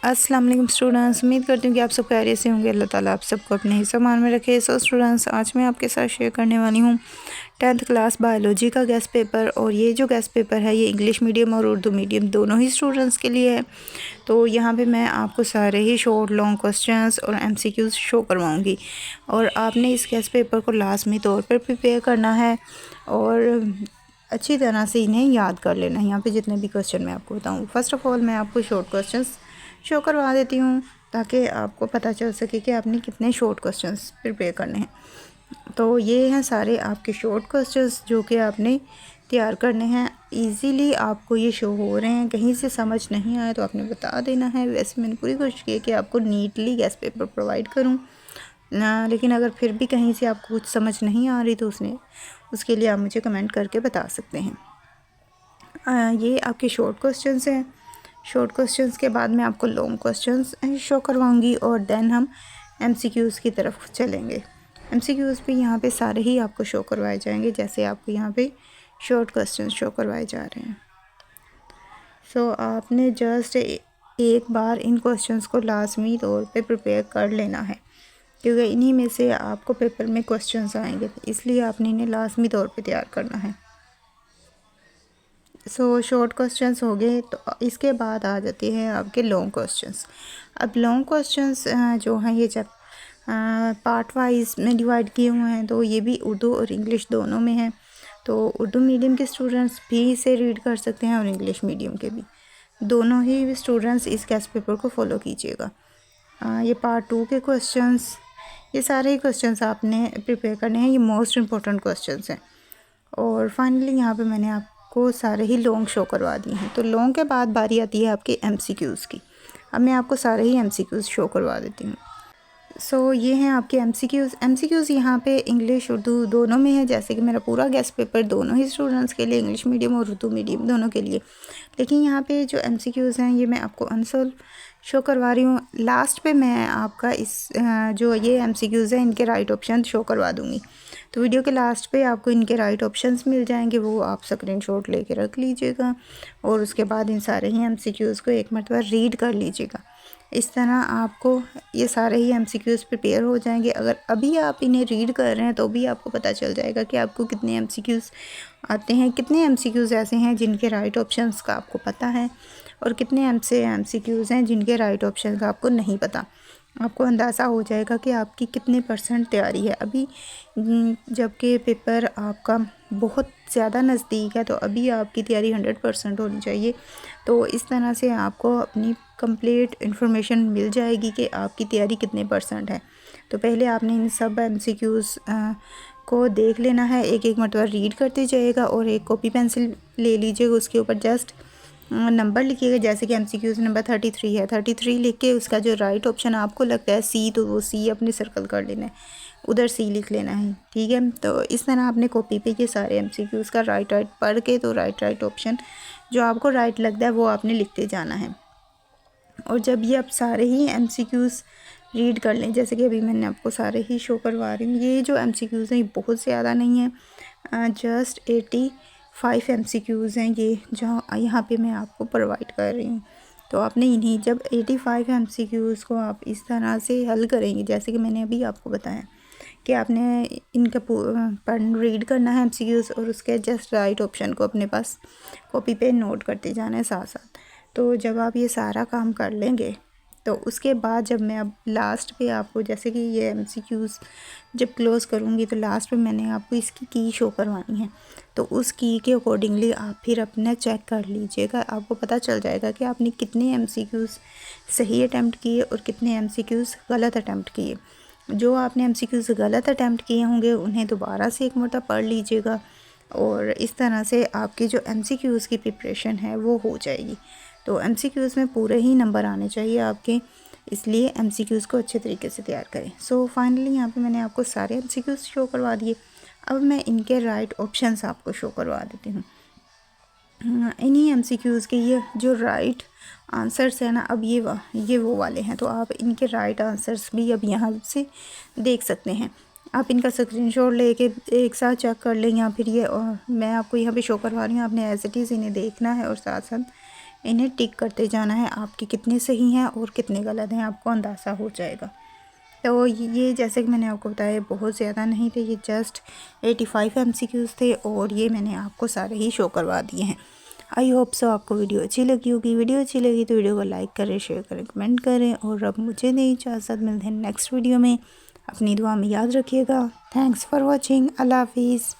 अस्सलाम वालेकुम स्टूडेंट्स, उम्मीद करती हूँ कि आप सब खैरियत से होंगे। अल्लाह ताला आप सबको अपने ही सामान में रखे। सो स्टूडेंट्स, आज मैं आपके साथ शेयर करने वाली हूँ 10th क्लास बायोलॉजी का गेस्ट पेपर। और ये जो गेस्ट पेपर है ये इंग्लिश मीडियम और उर्दू मीडियम दोनों ही स्टूडेंट्स के लिए है। तो यहाँ पे मैं आपको सारे ही शॉर्ट लॉन्ग क्वेश्चंस और MCQs शो करवाऊँगी और आपने इस गेस्ट पेपर को लाजमी तौर पर प्रिपेयर करना है और अच्छी तरह से इन्हें याद कर लेना है। यहाँ पे जितने भी क्वेश्चन मैं आपको बताऊँ, फर्स्ट ऑफ ऑल मैं आपको शॉर्ट क्वेश्चंस शो करवा देती हूँ ताकि आपको पता चल सके कि आपने कितने शॉर्ट क्वेश्चंस प्रिपेयर करने हैं। तो ये हैं सारे आपके शॉर्ट क्वेश्चंस जो कि आपने तैयार करने हैं। इजीली आपको ये शो हो रहे हैं, कहीं से समझ नहीं आए तो आपने बता देना है। वैसे मैंने पूरी कोशिश की कि आपको नीटली गेस्ट पेपर प्रोवाइड करूँ ना, लेकिन अगर फिर भी कहीं से आपको कुछ समझ नहीं आ रही तो उसके लिए आप मुझे कमेंट करके बता सकते हैं। ये आपके शॉर्ट क्वेश्चंस हैं। शॉर्ट क्वेश्चंस के बाद मैं आपको लॉन्ग क्वेश्चंस शो करवाऊंगी और देन हम MCQs की तरफ चलेंगे। MCQs भी यहाँ पे सारे ही आपको शो करवाए जाएंगे जैसे आपको यहाँ पे शॉर्ट क्वेश्चंस शो करवाए जा रहे हैं। सो आपने जस्ट एक बार इन क्वेश्चंस को लाजमी तौर पे प्रिपेयर कर लेना है क्योंकि इन्हीं में से आपको पेपर में क्वेश्चंस आएंगे, इसलिए आपने इन्हें लाजमी तौर पे तैयार करना है। सो शॉर्ट क्वेश्चंस हो गए, तो इसके बाद आ जाते हैं आपके लॉन्ग क्वेश्चंस। अब लॉन्ग क्वेश्चंस जो हैं ये जब पार्ट वाइज में डिवाइड किए हुए हैं, तो ये भी उर्दू और इंग्लिश दोनों में हैं। तो उर्दू मीडियम के स्टूडेंट्स भी इसे रीड कर सकते हैं और इंग्लिश मीडियम के भी, दोनों ही स्टूडेंट्स इस गेस्ट पेपर को फॉलो कीजिएगा। ये पार्ट 2 के क्वेश्चंस, ये सारे ही क्वेश्चंस आपने प्रिपेयर करने हैं। ये मोस्ट इम्पोर्टेंट क्वेश्चंस हैं। और फाइनली यहाँ पे मैंने आपको सारे ही लॉन्ग शो करवा दिए हैं। तो लॉन्ग के बाद बारी आती है आपके MCQs की। अब मैं आपको सारे ही MCQs शो करवा देती हूँ। सो ये हैं आपके MCQs यहाँ पे इंग्लिश उर्दू दोनों में है, जैसे कि मेरा पूरा गेस्ट पेपर दोनों ही स्टूडेंट्स के लिए, इंग्लिश मीडियम और उर्दू मीडियम दोनों के लिए। लेकिन यहाँ पे जो MCQs हैं ये मैं आपको अनसॉल्व शो करवा रही हूँ। लास्ट पे मैं आपका जो ये MCQs हैं इनके राइट ऑप्शन शो करवा दूँगी। तो वीडियो के लास्ट पे आपको इनके राइट ऑप्शंस मिल जाएंगे, वो आप स्क्रीनशॉट लेके रख लीजिएगा और उसके बाद इन सारे ही MCQs को एक मरतबा रीड कर लीजिएगा। इस तरह आपको ये सारे ही MCQs प्रिपेयर हो जाएंगे। अगर अभी आप इन्हें रीड कर रहे हैं तो भी आपको पता चल जाएगा कि आपको कितने MCQs आते हैं, कितने MCQs ऐसे हैं जिनके राइट ऑप्शंस का आपको पता है और कितने MCQs हैं जिनके राइट ऑप्शन का आपको नहीं पता। आपको अंदाज़ा हो जाएगा कि आपकी कितने % तैयारी है अभी। जबकि पेपर आपका बहुत ज़्यादा नज़दीक है, तो अभी आपकी तैयारी 100% होनी चाहिए। तो इस तरह से आपको अपनी कंप्लीट इन्फॉर्मेशन मिल जाएगी कि आपकी तैयारी कितने % है। तो पहले आपने इन सब MCQs को देख लेना है, एक एक मरतबा रीड करते जाइएगा और एक कॉपी पेंसिल ले लीजिएगा, उसके ऊपर जस्ट नंबर लिखिएगा। जैसे कि MCQs नंबर 33 है, 33 लिख के उसका जो राइट ऑप्शन आपको लगता है C, तो वो C अपने सर्कल कर लेना है, उधर C लिख लेना है, ठीक है। तो इस तरह आपने कॉपी पे ये सारे MCQs का राइट पढ़ के तो राइट ऑप्शन जो आपको राइट लगता है वो आपने लिखते जाना है। और जब ये आप सारे ही MCQs रीड कर लें, जैसे कि अभी मैंने आपको सारे ही शो करवा रही हूँ, ये जो MCQs हैं ये बहुत ज़्यादा नहीं है, जस्ट 85 MCQs हैं ये जो यहाँ पे मैं आपको प्रोवाइड कर रही हूँ। तो आपने इन्हीं जब 85 MCQs को आप इस तरह से हल करेंगे, जैसे कि मैंने अभी आपको बताया कि आपने इनका रीड करना है MCQs और उसके जस्ट राइट ऑप्शन को अपने पास कॉपी पे नोट करते जाना है साथ साथ। तो जब आप ये सारा काम कर लेंगे तो उसके बाद जब मैं अब लास्ट पे आपको, जैसे कि ये MCQs जब क्लोज़ करूँगी तो लास्ट पे मैंने आपको इसकी की शो करवानी है। तो उस की के अकॉर्डिंगली आप फिर अपने चेक कर लीजिएगा, आपको पता चल जाएगा कि आपने कितने MCQs सही अटैम्प्ट किए और कितने MCQs गलत अटैम्प्ट किए। जो आपने MCQs गलत अटैम्प्ट किए होंगे उन्हें दोबारा से एक मरतबा पढ़ लीजिएगा और इस तरह से आपकी जो MCQs की प्रिपरेशन है वो हो जाएगी। तो MCQs में पूरे ही नंबर आने चाहिए आपके, इसलिए MCQs को अच्छे तरीके से तैयार करें। सो फाइनली यहाँ पे मैंने आपको सारे MCQs शो करवा दिए। अब मैं इनके राइट ऑप्शंस आपको शो करवा देती हूँ। इन्हीं MCQs के ये जो राइट आंसर्स है ना, अब ये वो वाले हैं, तो आप इनके राइट आंसर्स भी अब यहाँ से देख सकते हैं। आप इनका स्क्रीनशॉट लेके एक साथ चेक कर लें या फिर ये मैं आपको यहाँ पे शो करवा रही हूँ, आपने एज इट इज़ इन्हें देखना है और साथ साथ इन्हें टिक करते जाना है। आपके कितने सही हैं और कितने गलत हैं आपको अंदाज़ा हो जाएगा। तो ये जैसे कि मैंने आपको बताया बहुत ज़्यादा नहीं थे, ये जस्ट 85 MCQs थे और ये मैंने आपको सारे ही शो करवा दिए हैं। आई होप सो आपको वीडियो अच्छी लगी होगी। वीडियो अच्छी लगी तो वीडियो को लाइक करें, शेयर करें, कमेंट करें और अब मुझे दें इजाज़त। मिलते हैं नेक्स्ट वीडियो में। अपनी दुआ में याद रखिएगा। Thanks for watching. अल्लाह हाफिज़।